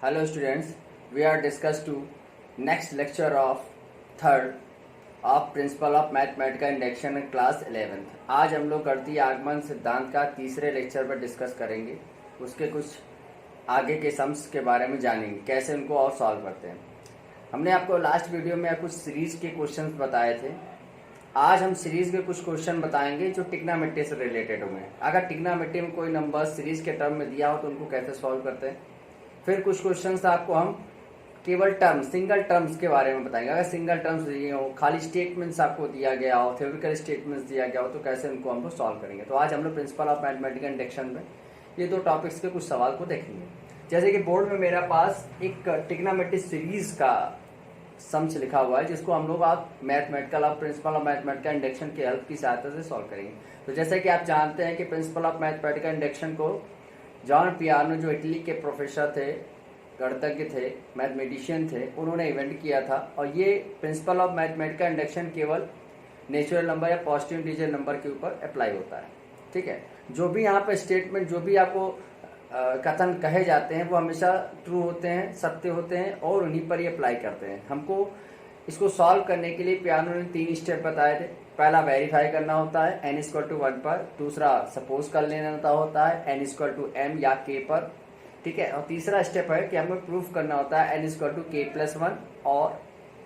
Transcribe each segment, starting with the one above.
Hello students, we are discuss to next lecture of third of Principle of Mathematical Induction class 11th। आज हम लोग गणितीय आगमन सिद्धांत का तीसरे लेक्चर पर डिस्कस करेंगे। उसके कुछ आगे के सम्स के बारे में जानेंगे, कैसे उनको और सॉल्व करते हैं। हमने आपको लास्ट वीडियो में कुछ सीरीज के क्वेश्चंस बताए थे। आज हम सीरीज के कुछ क्वेश्चन बताएंगे जो ट्रिग्नोमेट्री से रिलेटेड होंगे। अगर ट्रिग्नोमेट्री में कोई नंबर सीरीज के टर्म में दिया हो तो उनको कैसे सॉल्व करते हैं। फिर कुछ क्वेश्चंस आपको हम केवल टर्म्स, सिंगल टर्म्स के बारे में बताएंगे। अगर सिंगल टर्म्स दिए हो, खाली स्टेटमेंट्स आपको दिया गया हो, थ्योरेटिकल स्टेटमेंट्स दिया गया हो, तो कैसे उनको हम लोग सॉल्व करेंगे। तो आज हम लोग प्रिंसिपल ऑफ मैथमेटिकल इंडक्शन में ये दो टॉपिक्स के कुछ सवाल को देखेंगे। जैसे कि बोर्ड में मेरे पास एक ट्रिग्नोमेट्री सीरीज का सम्स लिखा हुआ है, जिसको हम लोग आप mathematical of principle of mathematical induction की हेल्प की सहायता से सॉल्व करेंगे। तो जैसे कि आप जानते हैं कि प्रिंसिपल ऑफ मैथमेटिकल इंडक्शन को जॉन पियानो, जो इटली के प्रोफेसर थे, गणितज्ञ थे, मैथमेटिशियन थे, उन्होंने इन्वेंट किया था। और ये प्रिंसिपल ऑफ मैथमेटिकल इंडक्शन केवल नेचुरल नंबर या पॉजिटिव इंटीजर नंबर के ऊपर अप्लाई होता है। ठीक है, जो भी यहाँ पे स्टेटमेंट, जो भी आपको कथन कहे जाते हैं, वो हमेशा ट्रू होते हैं, सत्य होते हैं, और उन्हीं पर ही अप्लाई करते हैं। हमको इसको सॉल्व करने के लिए पियानो ने 3 स्टेप बताए थे। पहला वेरीफाई करना होता है n=1 पर, दूसरा सपोज कर लेना होता है n=m या k पर, ठीक है, और तीसरा स्टेप है कि हमें प्रूफ करना होता है n=k+1 और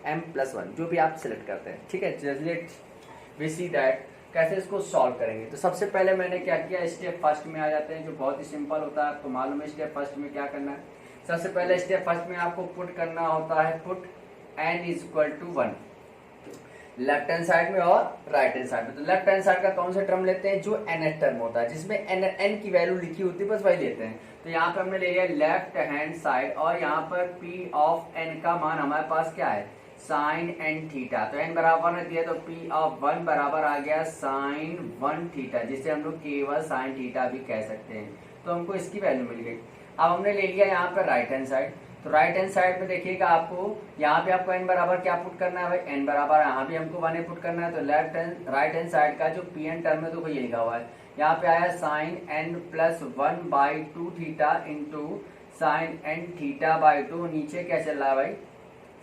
m+1, जो भी आप सिलेक्ट करते हैं। ठीक है, लेट वी सी दैट कैसे इसको सॉल्व करेंगे। तो सबसे पहले मैंने क्या किया, स्टेप फर्स्ट में आ जाते हैं, जो बहुत ही सिंपल होता है। आपको मालूम है स्टेप फर्स्ट में क्या करना है। सबसे पहले स्टेप फर्स्ट में आपको पुट करना होता है, put n=1 left hand side में और राइट हैंड साइड में। तो लेफ्ट हैंड साइड का कौन सा टर्म लेते हैं, जो nth टर्म होता है, जिसमें n की वैल्यू लिखी होती है, बस वही लेते हैं। तो यहाँ पे हमने ले लिया लेफ्ट हैंड साइड, और यहाँ पर p ऑफ n का मान हमारे पास क्या है, साइन n थीटा। तो n बराबर दिया तो p ऑफ 1 बराबर आ गया साइन 1 थीटा, जिसे हम लोग केवल साइन थीटा भी कह सकते हैं। तो हमको इसकी वैल्यू मिल गई। अब हमने ले लिया यहाँ पर राइट हैंड साइड। तो राइट हैंड साइड में देखिएगा, आपको यहाँ पे आपको n बराबर क्या पुट करना है भाई, n बराबर यहाँ भी हमको 1 पुट करना है। तो left hand right hand side का जो pn टर्म है, तो ये लिखा हुआ है, यहाँ पे आया sine n+1/2 theta into sine n थीटा/2। नीचे क्या चल रहा है भाई,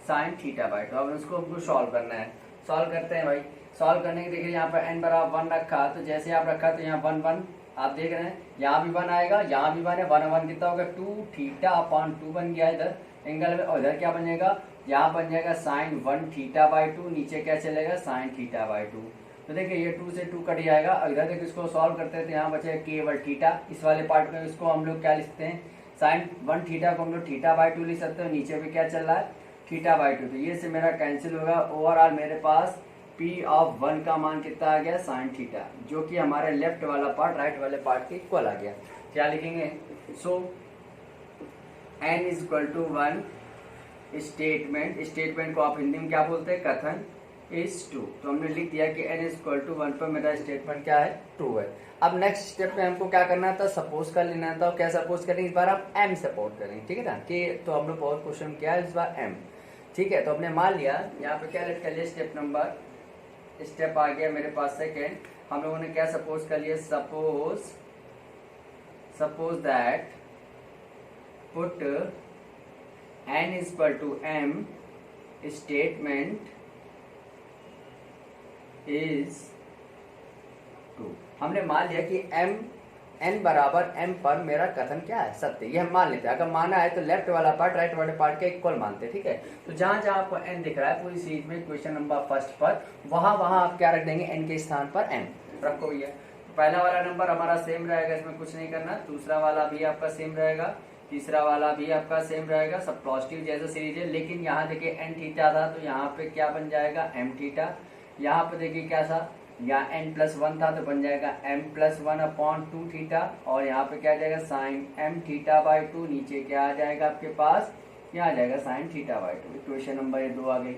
साइन थीटा/2। अब उसको हमको सॉल्व करना है। सॉल्व करते हैं भाई। सॉल्व करने के देखिए, यहाँ पर n बराबर 1 रखा, तो जैसे आप रखा तो यहाँ 1 आप देख रहे हैं, यहाँ भी 1 आएगा, यहाँ भी 1 है। 1 कितना होगा, 2 थीटा/2 बन गया इधर एंगल में। और इधर क्या बन जाएगा, यहाँ बन जाएगा साइन 1 थीटा/2। नीचे क्या चलेगा, साइन थीटा/2। तो देखिए ये 2 से 2 कट जाएगा। और इधर देखिए इसको सॉल्व करते हैं तो यहाँ बचेगा केवल थीटा। इस वाले पार्ट में इसको हम लोग क्या लिखते हैं, साइन 1 थीटा को हम लोग थीटा/2 लिख सकते हैं। नीचे भी क्या चल रहा है, थीटा/2। तो ये से मेरा कैंसिल होगा। ओवरऑल मेरे पास p ऑफ 1 का मान कितना आ गया, साइन थीटा, जो कि हमारे लेफ्ट वाला पार्ट राइट वाले पार्ट के इक्वल आ गया। क्या लिखेंगे, सो n=1 स्टेटमेंट को आप हिंदी में क्या बोलते हैं, कथन इज ट्रू। तो हमने लिख दिया कि n=1 पर मेरा स्टेटमेंट क्या है, ट्रू है। अब नेक्स्ट स्टेप में हमको क्या करना था, सपोज कर लेना था। क्या सपोज करेंगे, इस बार आप m सपोज करेंगे, ठीक है ना, कि तो हम लोग बहुत क्वेश्चन किया है, इस बार m, ठीक है। तो हमने मान लिया, यहाँ पे क्या लिख कर लिया, स्टेप आ गया मेरे पास सेकेंड। हम लोगों ने क्या सपोज कर लिया, suppose that put n=m statement is true. हमने मान लिया कि n बराबर m पर मेरा कथन क्या है, सत्य। ये हम मान लेते हैं। अगर माना है तो लेफ्ट वाला पार्ट राइट वाले पार्ट के इक्वल मानते हैं, ठीक है। तो जहां जहां आपको n दिख रहा है पूरी सीरीज में, क्वेश्चन नंबर फर्स्ट पर, वहां आप क्या रख देंगे, n के स्थान पर m रखो भैया। तो पहला वाला नंबर हमारा सेम रहेगा, इसमें कुछ नहीं करना। दूसरा वाला भी आपका सेम रहेगा, तीसरा वाला भी आपका सेम रहेगा, सब पॉजिटिव जैसा सीरीज है। लेकिन यहाँ देखिए n थीटा था, तो यहाँ पे क्या बन जाएगा, m थीटा। यहाँ पे देखिए क्या था, यहाँ n+1 था, तो बन जाएगा m+1/2 थीटा। और यहाँ पे क्या आ जाएगा, साइन m थीटा/2। नीचे क्या आ जाएगा आपके पास, क्या आ जाएगा, साइन थीटा/2। इक्वेशन नंबर ये 2 आ गई।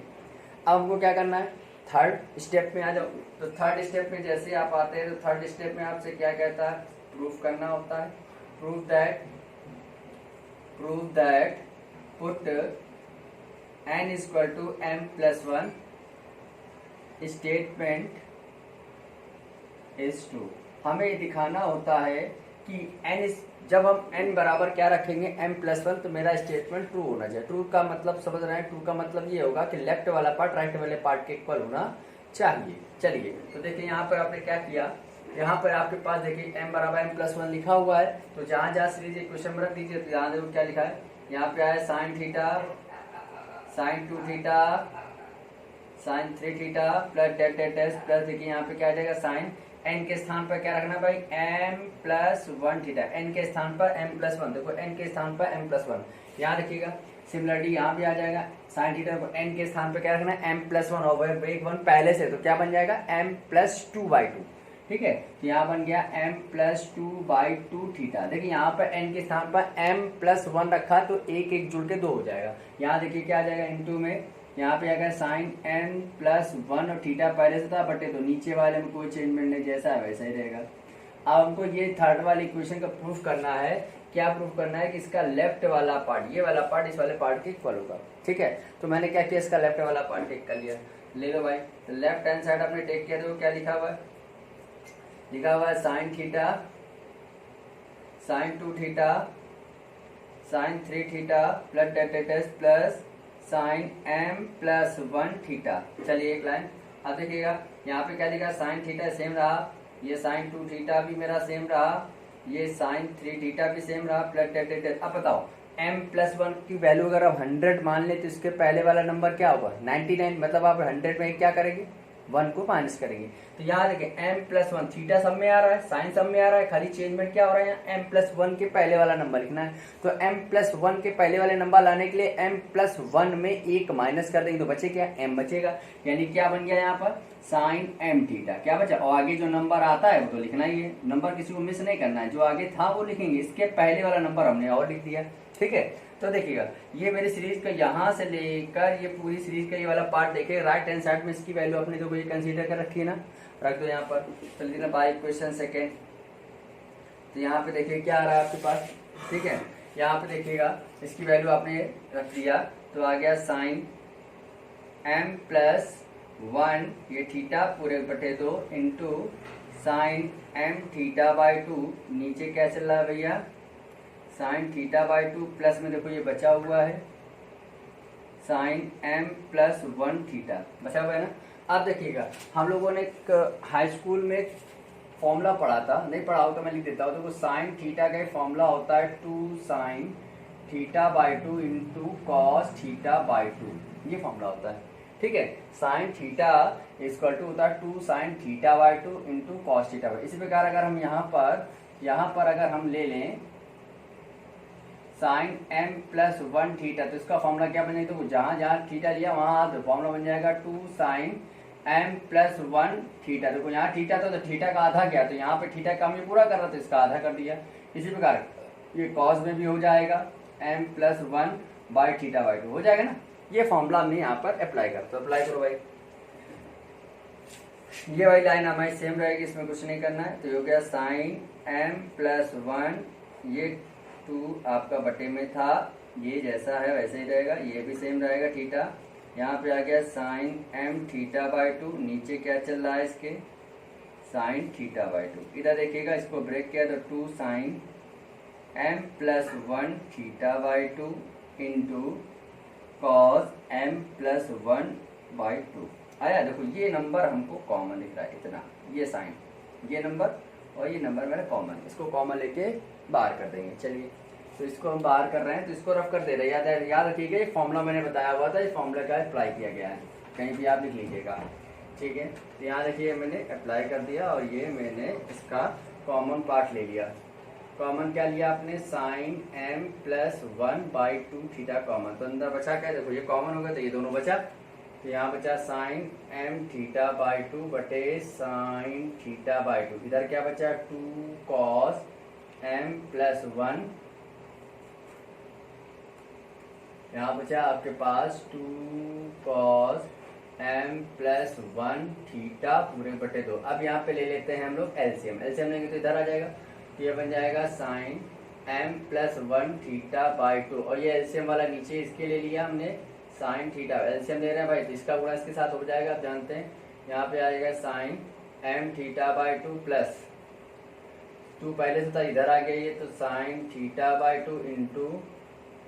अब हमको क्या करना है, थर्ड स्टेप में आ जाओ। तो थर्ड स्टेप में जैसे आप आते हैं, तो थर्ड स्टेप में आपसे क्या कहता है, प्रूफ करना होता है। Proof that put n=m+1 statement is true. हमें दिखाना होता है कि n जब हम n बराबर क्या रखेंगे m+1 तो मेरा स्टेटमेंट ट्रू होना चाहिए। ट्रू का मतलब समझ रहे हैं, ट्रू का मतलब ये होगा कि लेफ्ट वाला पार्ट राइट वाले पार्ट के इक्वल होना चाहिए। चलिए तो देखिए यहाँ पर आपने क्या किया, यहाँ पर आपके पास देखिए m बराबर m+1 लिखा हुआ है, तो जहाँ जहाँ सीरीज इक्वेशन में रख दीजिए। तो यहाँ देखो क्या लिखा है, यहाँ पे आया sine theta, sine 2 theta, sine 3 theta plus dot dot dot plus देखिए यहाँ पे क्या आ जाएगा साइन n के स्थान पर क्या रखना भाई m+1 थीटा, n के स्थान पर m+1, देखो n के स्थान पर m+1 यहाँ रखिएगा। सिमिलरली यहाँ भी आ जाएगा साइन थीटा को n के स्थान पर क्या रखना है m+1 ओवर ब्रेक 1 पहले से, तो क्या बन जाएगा m+2/2। ठीक है, तो यहाँ बन गया m+2/2 थीटा। देखिए यहाँ पर n के स्थान पर m+1 रखा तो एक एक जुड़ के 2 हो जाएगा। यहाँ देखिए क्या आ जाएगा इनटू में, यहाँ पे आएगा साइन n+1 और थीटा पहले से था बटे, तो नीचे वाले में कोई चेंजमेंट नहीं, जैसा है वैसा ही रहेगा। अब हमको ये थर्ड वाले इक्वेशन का प्रूफ करना है। क्या प्रूफ करना है कि इसका लेफ्ट वाला पार्ट, ये वाला पार्ट इस वाले पार्ट के इक्वल होगा। ठीक है, तो मैंने क्या किया, इसका लेफ्ट वाला पार्ट टेक कर लिया। ले लो भाई, लेफ्ट हैंड साइड आपने टेक किया, तो क्या लिखा हुआ है, लिखा हुआ है sine theta, sine 2 theta, sine 3 theta plus dot plus sine m+1 theta. चलिए एक लाइन अब देखिएगा, यहाँ पे क्या लिखा, साइन थीटा सेम रहा, ये साइन 2 थीटा भी मेरा सेम रहा, ये साइन 3 थीटा भी सेम रहा प्लस डेट। अब बताओ m+1 की वैल्यू अगर आप 100 मान ले तो इसके पहले वाला नंबर क्या होगा 99, मतलब आप 100 में क्या करेंगे 1 को माइनस करेंगे। तो यहाँ देखिए m+1 थीटा सब में आ रहा है, साइन सब में आ रहा है, खाली चेंजमेंट क्या हो रहा है m+1 के पहले वाला नंबर लिखना है। तो m+1 के पहले वाले नंबर लाने के लिए m+1 में एक माइनस कर देंगे तो बचे क्या, m बचेगा। यानी क्या बन गया यहाँ पर साइन m थीटा, क्या बचा, और आगे जो नंबर आता है वो तो लिखना ही है, नंबर किसी को मिस नहीं करना है, जो आगे था वो लिखेंगे, इसके पहले वाला नंबर हमने और लिख दिया। ठीक है, तो देखिएगा ये मेरी सीरीज का यहाँ से लेकर ये पूरी सीरीज का ये वाला पार्ट देखिए, राइट हैंड साइड में इसकी वैल्यू अपने जो ये कंसीडर कर रखी है ना, रख दो यहाँ पर। चलिए ना बाय क्वेश्चन सेकेंड, तो यहाँ पे देखिए क्या आ रहा है आपके पास। ठीक है, यहाँ पे देखिएगा इसकी वैल्यू आपने रख दिया, तो आ गया साइन m+1 ये थीटा पूरे बटे 2 इंटू साइन m θ/2, नीचे क्या चल रहा है भैया साइन θ/2 प्लस में देखो ये बचा हुआ है साइन m+1 थीटा बचा हुआ है ना। अब देखिएगा हम लोगों ने एक हाई स्कूल में फॉर्मूला पढ़ा था, नहीं पढ़ा हो तो मैं लिख देता हूँ। तो साइन थीटा का फॉर्मूला होता है 2 साइन θ/2 इंटू कॉस θ/2, ये फॉर्मूला होता है। ठीक है, साइन थीटा इक्वल टू होता है 2 साइन θ/2 इंटू कॉस θ/2। इसी प्रकार अगर हम यहाँ पर अगर हम ले लें साइन m+1 थीटा, तो इसका फॉर्मूला क्या बन जाएगा, तो जहाँ जहाँ थीटा लिया वहाँ तो फॉर्मूला बन जाएगा 2 साइन m+1 थीटा। देखो यहाँ थीटा तो थीटा का आधा क्या, तो यहाँ पे थीटा का हमने पूरा कर रहा था, इसका आधा कर दिया। इसी प्रकार ये कॉस में भी हो जाएगा m+1/θ/2 हो जाएगा ना। ये फॉर्मूला हमने यहाँ पर अप्लाई कर, तो अप्लाई करो भाई। ये वाली लाइन हमारी सेम रहेगी, इसमें कुछ नहीं करना है। तो हो गया साइन m+1, ये 2 आपका बटे में था, ये जैसा है वैसे ही रहेगा, ये भी सेम रहेगा थीटा। यहाँ पे आ गया साइन m θ/2, नीचे क्या चल रहा है इसके साइन θ/2। इधर देखिएगा इसको ब्रेक किया तो 2 sign m+1 θ/2 into cos m+1/2 आया। देखो ये नंबर हमको कॉमन दिख रहा है इतना, ये साइन, ये नंबर और ये नंबर मेरा कॉमन, इसको कॉमन लेके बाहर कर देंगे। चलिए तो इसको हम बाहर कर रहे हैं, तो इसको रफ कर दे रहे हैं। याद रखिएगा ये फॉर्मूला मैंने बताया हुआ था, इस फॉर्मूला का अप्लाई किया गया है, कहीं भी आप लिख लीजिएगा। ठीक है, तो यहाँ देखिए मैंने अप्लाई कर दिया और ये मैंने इसका कॉमन पार्ट ले लिया। कॉमन क्या लिया आपने, साइन m+1/2 थीटा कॉमन, तो अंदर बचा क्या, देखो ये कॉमन हो गया तो ये दोनों बचा, तो यहाँ बचा साइन m θ/2 बटे साइन θ/2। इधर क्या बचा 2 कॉस m+1, यहाँ बचा आपके पास 2 कॉस m+1 थीटा पूरे बटे 2। अब यहाँ पे ले लेते हैं हम लोग एलसीएम, एलसीएम लेंगे तो इधर आ जाएगा, ये बन जाएगा साइन m+1 θ/2, और ये एलसीएम वाला नीचे इसके ले लिया हमने साइन थीटा, एलसीएम ले रहे हैं भाई तो इसका गुणा इसके साथ हो जाएगा, आप जानते हैं। यहाँ पे आएगा साइन m θ/2 प्लस 2 पहले से था, इधर आ गया ये, तो sine theta by 2 into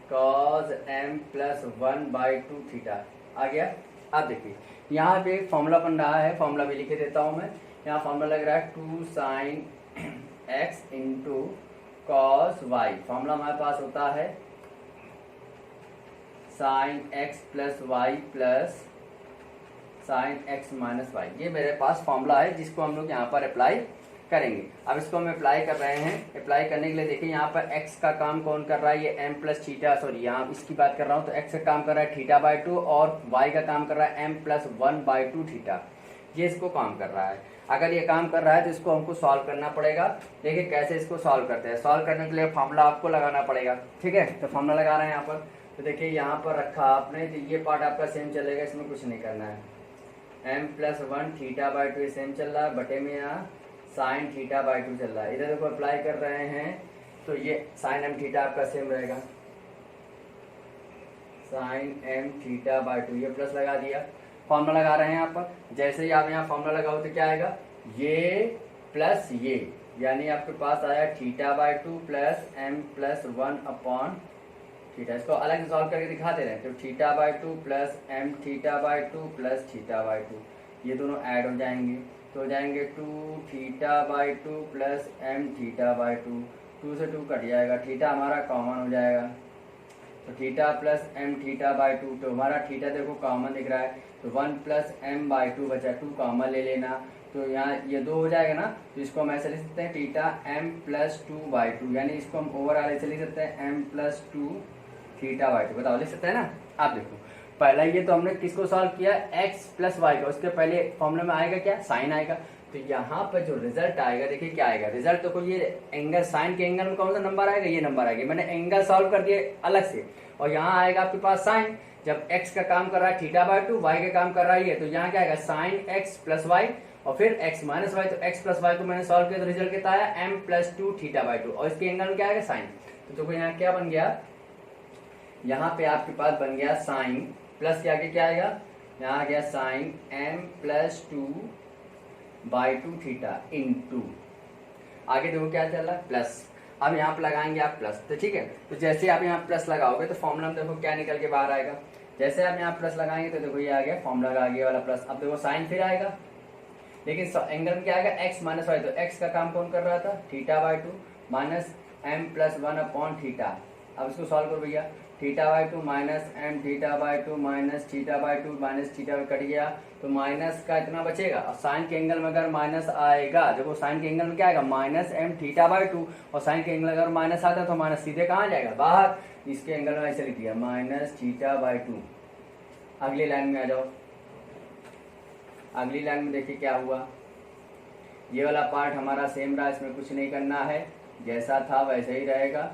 cos m plus 1/2 theta आ गया। अब देखिए यहाँ पे एक फॉर्मूला बन रहा है, फॉर्मूला भी लिखे देता हूँ मैं। यहाँ फॉर्मूला लग रहा है 2 sine x into cos y। Formula हमारे पास होता है sine x plus y plus sine x minus y. ये मेरे पास फॉर्मूला है जिसको हम लोग यहाँ पर अप्लाई करेंगे। अब इसको हम अप्लाई कर रहे हैं। अप्लाई करने के लिए देखिए यहाँ पर x का काम कौन कर रहा है, ये m प्लस थीटा, सॉरी यहाँ इसकी बात कर रहा हूँ, तो x का काम कर रहा है थीटा बाई 2 और y का काम कर रहा है m प्लस 1/2 थीटा। ये इसको काम कर रहा है। अगर ये काम कर रहा है तो इसको हमको सॉल्व करना पड़ेगा। देखिए कैसे इसको सॉल्व करते हैं। सॉल्व करने के लिए फॉर्मूला आपको लगाना पड़ेगा, ठीक है। तो फॉर्मूला लगा रहे हैं यहाँ पर। तो देखिए यहाँ पर रखा आपने, तो ये पार्ट आपका सेम चलेगा, इसमें कुछ नहीं करना है। m plus 1 theta by 2 same चल रहा है, बटे में यहाँ साइन थीटा बाई 2 चल रहा है। इधर देखो अप्लाई कर रहे हैं तो ये साइन m थीटा आपका सेम रहेगा, साइन m थीटा बाई 2, ये प्लस लगा दिया। फॉर्मूला लगा रहे हैं यहाँ पर। जैसे ही आप यहाँ फॉर्मूला लगाओ तो क्या आएगा, ये प्लस ये, यानी आपके पास आया theta by 2 plus m plus 1 theta. इसको अलग से सॉल्व करके दिखाते रहे, तो theta by 2 plus m theta by 2 plus theta by 2, ये दोनों ऐड हो जाएंगे तो हो जाएंगे 2 theta by 2 plus m theta by 2। 2 से 2 कट जाएगा, थीटा हमारा कॉमन हो जाएगा, तो theta plus m theta by 2। तो हमारा थीटा देखो कॉमन दिख रहा है, तो 1 प्लस m बाई 2 बचा, 2 कॉमन ले लेना, तो यहाँ ये 2 हो जाएगा ना, तो इसको हम ऐसे लिख सकते हैं थीटा m प्लस 2 बाई 2, यानी इसको हम ओवरऑल ऐसे लिख सकते हैं m प्लस 2 थीटा बाई 2। बताओ लिख सकते हैं ना। आप देखो पहला ये तो हमने किसको सॉल्व किया, x प्लस वाई का, उसके पहले फॉर्मूले में आएगा क्या, साइन आएगा। तो यहाँ पर जो रिजल्ट आएगा, देखिए क्या आएगा रिजल्ट, तो ये एंगल, साइन के एंगल में कौन सा नंबर आएगा, ये नंबर आएगा। मैंने एंगल सॉल्व कर दिया अलग से, और यहाँ आएगा आपके पास साइन। जब x का काम कर रहा है थीटा बाई 2, y का काम कर रहा है ये, तो यहाँ क्या आएगा साइन x प्लस वाई और फिर x माइनस वाई। तो x प्लस वाई को मैंने सॉल्व किया तो रिजल्ट कितना आया, m प्लस 2 थीटा बाई 2, और इसके एंगल में क्या आएगा साइन। तो देखो यहाँ क्या बन गया, यहाँ पे आपके पास बन गया साइन प्लस के आगे क्या आएगा, यहाँ आ गया sine m plus 2 by 2 theta into, आगे देखो क्या चल रहा है प्लस। अब यहाँ पे लगाएंगे आप प्लस, तो ठीक है। तो जैसे आप यहाँ प्लस लगाओगे तो फॉर्मूला में देखो क्या निकल के बाहर आएगा। जैसे आप यहाँ प्लस लगाएंगे तो देखो ये आ गया फॉर्मूला का आगे वाला प्लस। अब देखो साइन फिर आएगा, लेकिन एंगल में क्या आएगा, x माइनस वाई। तो x का काम कौन कर रहा था, theta by 2 minus m plus 1 theta. अब इसको सॉल्व करो भैया, theta by 2 minus m theta by 2 minus theta by 2 minus theta cut गया, तो माइनस का इतना बचेगा। और साइन के एंगल में अगर माइनस आएगा, देखो साइन के एंगल में क्या आएगा, माइनस m थीटा बाई 2, और साइन के एंगल अगर माइनस आता है तो माइनस सीधे कहाँ जाएगा, बाहर। इसके एंगल में ऐसे लिख दिया माइनस थीटा बाई 2। अगली लाइन में आ जाओ, अगली लाइन में देखिए क्या हुआ, ये वाला पार्ट हमारा सेम रहा, इसमें कुछ नहीं करना है, जैसा था वैसे ही रहेगा,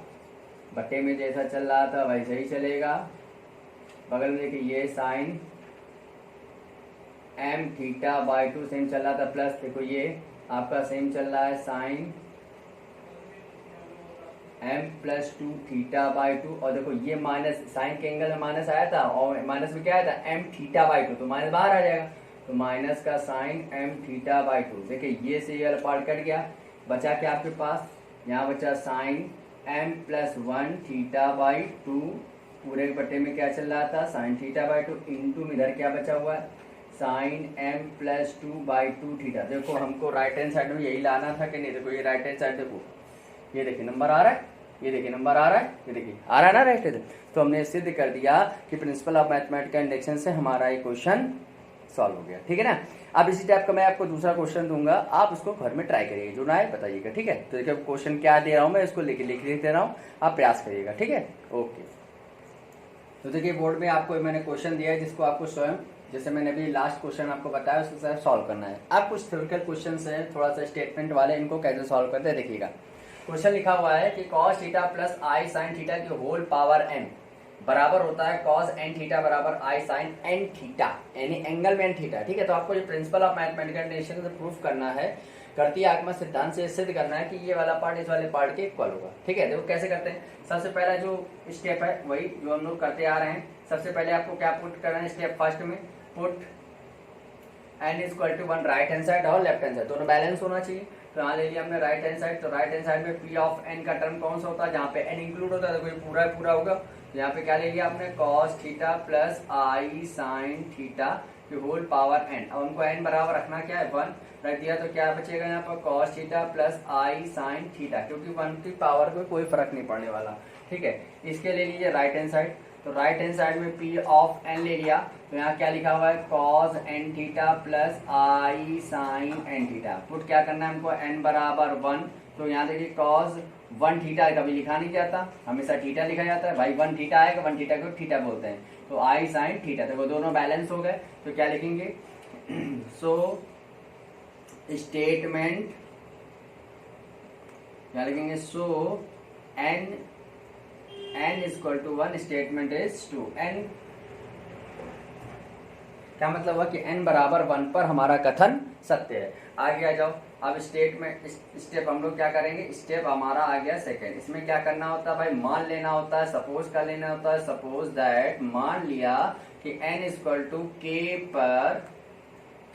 बट्टे में जैसा चल रहा था वैसे ही चलेगा। बगल में देखिए ये sine m theta by 2 same चल रहा था, प्लस देखो ये आपका सेम चल रहा है sine m plus 2 theta by 2, और देखो ये माइनस, साइन के एंगल में माइनस आया था और माइनस में क्या आया था, m थीटा बाई 2, तो माइनस बाहर आ जाएगा, तो माइनस का साइन m थीटा बाई 2। देखिए ये से ये वाला पार्ट कट गया, बचा क्या आपके पास, यहाँ बचा sine m plus 1 theta by 2, पूरे बट्टे में क्या चल रहा था, साइन थीटा बाई 2 इंटू में इधर क्या बचा हुआ है, sine m plus 2 by 2 theta. देखो हमको राइट हैंड साइड में यही लाना था कि नहीं, देखो ये राइट हैंड साइड, देखो ये देखिए नंबर आ रहा है, ये देखिए नंबर आ रहा है, ये देखिए आ रहा है ना राइट हैंड। तो हमने सिद्ध कर दिया कि प्रिंसिपल ऑफ मैथमेटिकल इंडक्शन से हमारा ये क्वेश्चन सॉल्व हो गया, ठीक है ना। अब इसी टाइप का मैं आपको दूसरा क्वेश्चन दूंगा, आप उसको घर में ट्राई करिएगा, जो ना है बताइएगा, ठीक है। तो देखिए क्वेश्चन क्या दे रहा हूँ मैं, इसको लिख दे रहा हूँ, आप प्रयास करिएगा, ठीक है। ओके, तो देखिए बोर्ड में आपको मैंने क्वेश्चन दिया है, जिसको आपको स्वयं, जैसे मैंने अभी लास्ट क्वेश्चन आपको बताया उसके साथ सॉल्व करना है। अब कुछ थ्योरेटिकल क्वेश्चन है, थोड़ा सा स्टेटमेंट वाले, इनको कैसे सॉल्व करते हैं देखिएगा। क्वेश्चन लिखा हुआ है कि cos थीटा प्लस आई साइन थीटा की होल पावर n बराबर होता है cos n थीटा बराबर आई साइन n थीटा, यानी एंगल में n थीटा, ठीक है। तो आपको ये प्रिंसिपल ऑफ मैथमेटिकल इंडक्शन से प्रूफ करना है, करती आगमन सिद्धांत से सिद्ध करना है कि ये वाला पार्ट इस वाले पार्ट के इक्वल होगा, ठीक है। देखो कैसे करते हैं, सबसे पहला जो स्टेप है वही जो हम लोग करते आ रहे हैं। सबसे पहले आपको क्या पुट करना है, स्टेप फर्स्ट में put n equal to 1 right hand side और लेफ्ट हैंड साइड दोनों बैलेंस होना चाहिए। तो यहाँ ले लिया हमने राइट हैंड साइड। तो राइट हैंड साइड में पी ऑफ एन का टर्म कौन सा होता है, जहाँ पे एन इंक्लूड होता है तो कोई पूरा पूरा होगा। तो यहाँ पे क्या ले लिया आपने, कॉस थीटा प्लस आई साइन थीटा की होल पावर एन। अब हमको एन बराबर रखना क्या है, 1 रख दिया। तो क्या बचेगा यहाँ पर, कॉस थीटा प्लस आई साइन थीटा, क्योंकि 1 की पावर को कोई फर्क नहीं पड़ने वाला। ठीक है, इसके ले लीजिए राइट हैंड साइड। तो राइट हैंड साइड में पी ऑफ एन ले लिया। तो यहाँ क्या लिखा हुआ है, कॉस एन थीटा प्लस आई साइन एन थीटा। पुट क्या करना है हमको, एन बराबर 1। तो यहाँ देखिए कॉस 1 थीटा कभी लिखा नहीं जाता, हमेशा थीटा लिखा जाता है भाई। 1 थीटा आएगा, 1 थीटा को थीटा बोलते हैं। तो आई साइन थीटा, तो वो दोनों बैलेंस हो गए। तो क्या लिखेंगे, सो स्टेटमेंट क्या लिखेंगे, so N is equal to 1, statement is 2। N क्या मतलब हुआ कि n बराबर 1 पर हमारा कथन सत्य है। आगे आ जाओ। अब स्टेटमेंट स्टेप हम लोग क्या करेंगे, स्टेप हमारा आ गया सेकंड। इसमें क्या करना होता है भाई, मान लेना होता है, सपोज का लेना होता है। सपोज दैट, मान लिया कि n is equal to k पर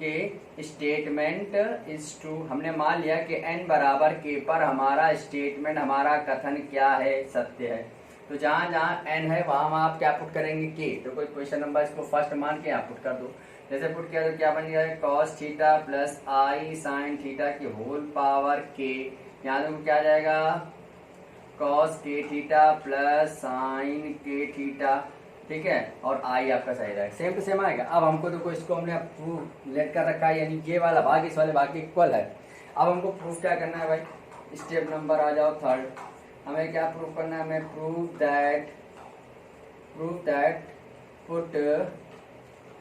के स्टेटमेंट इज ट्रू। हमने मान लिया कि n बराबर k पर हमारा स्टेटमेंट, हमारा कथन क्या है, सत्य है। तो जहां जहां n है वहां आप क्या पुट करेंगे, k। तो कोई क्वेश्चन नंबर इसको फर्स्ट मान के यहाँ पुट कर दो। जैसे पुट किया तो क्या बन गया, कॉस थीटा प्लस आई साइन थीटा की होल पावर k। यहाँ देखो क्या आ जाएगा, cos k theta plus sign k theta. ठीक है, और आई आपका सही रहेगा, सेम टू सेम आएगा। अब हमको देखो इसको हमने प्रूफ लेट कर रखा है, यानी ये वाला भाग इस वाले भाग के इक्वल है। अब हमको प्रूफ क्या करना है भाई, स्टेप नंबर आ जाओ थर्ड। हमें क्या प्रूफ करना है, हमें proof that put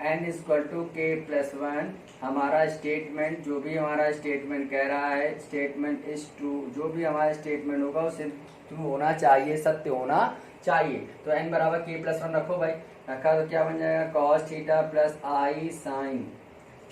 n is equal to k plus 1। हमारा स्टेटमेंट, जो भी हमारा स्टेटमेंट कह रहा है, स्टेटमेंट इज ट्रू। जो भी हमारा स्टेटमेंट होगा वो सिर्फ ट्रू होना चाहिए, सत्य होना चाहिए। तो n बराबर k प्लस 1 रखो भाई। रखा तो क्या बन जाएगा, कॉस थीटा प्लस आई साइन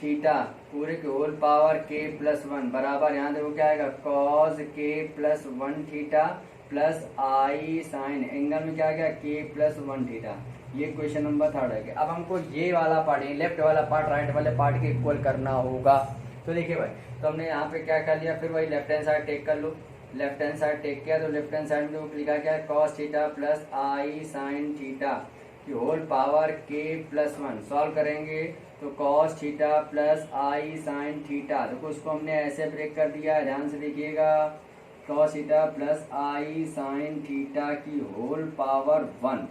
थीटा पूरे की होल पावर k प्लस 1 बराबर, यहाँ देखो क्या आएगा, cos k plus 1 theta plus आई साइन, एंगल में क्या आ गया, k प्लस 1 थीटा। ये क्वेश्चन नंबर थर्ड है। अब हमको ये वाला पार्ट, लेफ्ट वाला पार्ट राइट वाले पार्ट के इक्वल करना होगा। तो देखिए भाई, तो हमने यहाँ पे क्या कर लिया, फिर वही लेफ्ट हैंड साइड टेक कर लो। लेफ्ट हैंड साइड टेक किया तो लेफ्ट हैंड साइड में लिखा क्या है, कॉस थीटा प्लस आई साइन थीटा की whole power k plus 1। Solve करेंगे तो कॉस थीटा प्लस आई साइन थीटा, देखो उसको हमने ऐसे ब्रेक कर दिया, ध्यान से देखिएगा, कॉस थीटा प्लस आई साइन थीटा की होल पावर 1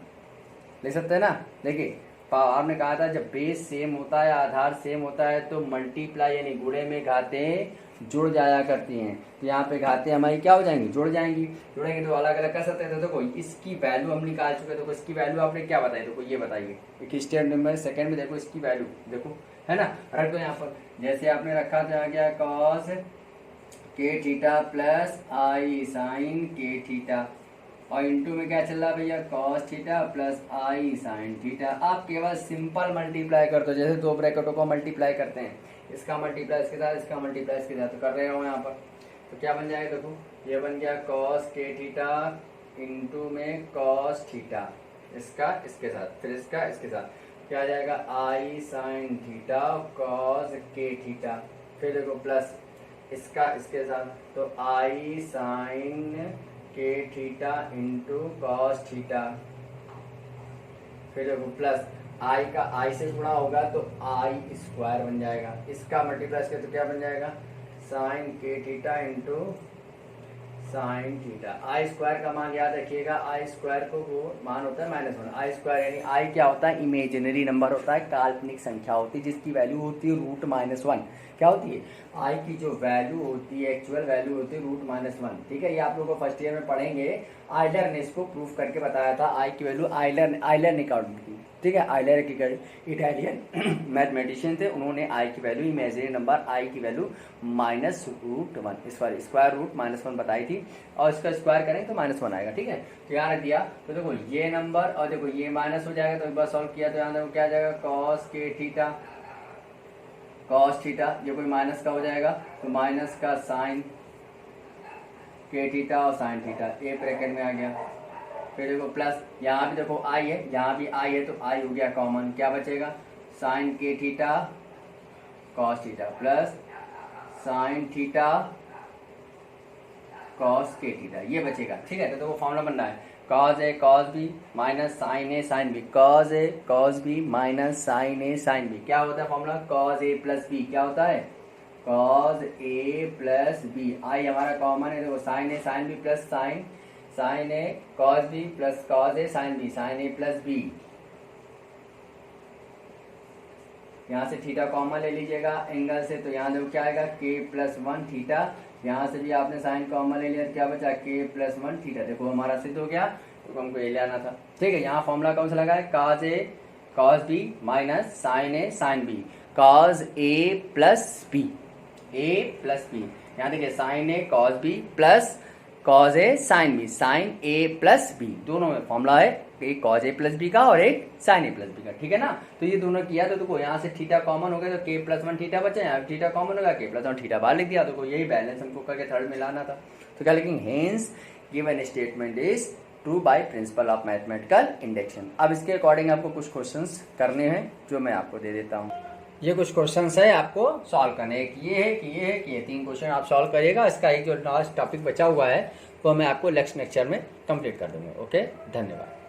ले सकते हैं ना। देखिए आपने कहा था जब बेस सेम होता है, आधार सेम होता है, तो मल्टीप्लाई यानी गुणे में घातें जुड़ जाया करती हैं। तो यहाँ पे घातें हमारी क्या हो जाएंगी, जुड़ जाएंगी। जुड़ेंगे तो अलग अलग कर सकते हैं। तो देखो इसकी वैल्यू हम निकाल चुके हैं। देखो इसकी वैल्यू आपने क्या बताई, देखो ये बताइए, एक स्टेप नंबर सेकंड में देखो इसकी वैल्यू देखो, है ना, रख दो यहाँ पर। जैसे आपने रखा तो यहाँ क्या, कॉस k थीटा प्लस आई साइन k थीटा, और इंटू में क्या चल रहा है भैया, कॉस थीटा प्लस आई साइन थीटा। आप केवल सिंपल मल्टीप्लाई कर दो, जैसे दो ब्रैकेटों को मल्टीप्लाई करते हैं, इसका मल्टीप्लाई इसके साथ, इसका मल्टीप्लाई इसके साथ, तो कर रहे हो यहाँ पर। तो क्या बन जाएगा, देखो ये बन गया कॉस k थीटा इंटू में कॉस थीटा, इसका इसके साथ, फिर इसका इसके साथ, क्या आ जाएगा, I sine theta cos k theta, फिर देखो प्लस इसका इसके साथ, तो I sine k theta into cos theta, फिर देखो प्लस आई का आई से गुणा होगा तो आई स्क्वायर बन जाएगा, इसका मल्टीप्लाई इसके तो क्या बन जाएगा, sine k theta into sine theta. I square का मान याद रखिएगा, आई स्क्वायर को वो मान होता है -1। आई स्क्वायर यानी आई क्या होता है, इमेजिनरी नंबर होता है, काल्पनिक संख्या होती है जिसकी वैल्यू होती है √-1। क्या होती है, आई की जो वैल्यू होती है, एक्चुअल वैल्यू होती है √-1। ठीक है, ये आप लोगों को फर्स्ट ईयर में पढ़ेंगे। आइलर ने इसको प्रूफ करके बताया था, आई की वैल्यू आइलर ने काउंट की। ठीक है, आइलर की इटालियन मैथमेटिशियन थे, उन्होंने आई की वैल्यू, इमेजिनरी नंबर आई की वैल्यू -√1, इस बार स्क्वायर रूट -1 बताई थी, और इसका स्क्वायर करेंगे तो -1 आएगा। ठीक है, तो यहाँ रख दिया। तो देखो ये नंबर और देखो ये माइनस हो जाएगा, तो एक बार सॉल्व किया तो यहाँ देखो क्या आ जाएगा, cos k theta cos theta, ये कोई माइनस का हो जाएगा तो माइनस का साइन k थीटा और साइन थीटा, ए ब्रैकेट में आ गया। फिर देखो प्लस, यहाँ भी देखो आई है, यहाँ भी आई है, तो आई हो गया कॉमन, क्या बचेगा, sine k theta cos theta plus sine theta cos के थीटा, ये बचेगा। ठीक है, तो वो फॉर्मूला बन रहा है कॉज ए कॉस बी माइनस साइन ए साइन बी, कॉज ए कॉस बी माइनस साइन ए साइन बी। क्या होता है फॉर्मूला? कॉज ए प्लस बी। क्या होता है? कॉज ए प्लस बी। आई हमारा कॉमन है, देखो साइन ए साइन बी प्लस साइन ए कॉस बी प्लस कॉज ए sine B, sign ए plus B. यहाँ से थीटा कॉमन ले लीजिएगा एंगल से, तो यहाँ देखो क्या आएगा के प्लस 1 थीटा। यहाँ से भी आपने साइन कॉमन ले लिया, क्या बचा? के प्लस 1 थीटा। देखो हमारा सिद्ध हो गया, तो हमको ये ले आना था। ठीक है, यहाँ फॉर्मूला कौन सा लगा है? कॉज ए कॉस बी माइनस साइन ए साइन बी, कॉज ए प्लस बी, ए प्लस बी। यहाँ देखिए साइन ए कॉस बी प्लस कॉज ए साइन बी, साइन ए प्लस बी, दोनों में फॉर्मूला है एक कॉज ए प्लस बी का और एक साइन ए प्लस बी का। ठीक है ना, तो ये दोनों किया तो देखो यहाँ से थीटा कॉमन हो गया, तो के प्लस 1 थीटा बचा, यहाँ थीटा कॉमन होगा, के प्लस 1 थीटा बाहर लिख दिया। तो यही बैलेंस हमको करके थर्ड में लाना था। तो क्या लिखेंगे? Hence given statement is true by principle of mathematical induction. अब इसके अकॉर्डिंग आपको कुछ क्वेश्चंस करने हैं जो मैं आपको दे देता हूँ। ये कुछ क्वेश्चंस है आपको सॉल्व करने, एक ये है कि ये है कि ये 3 क्वेश्चन आप सॉल्व करिएगा। इसका एक जो लास्ट टॉपिक बचा हुआ है वो मैं आपको नेक्स्ट लेक्चर में कंप्लीट कर दूंगा। ओके, धन्यवाद।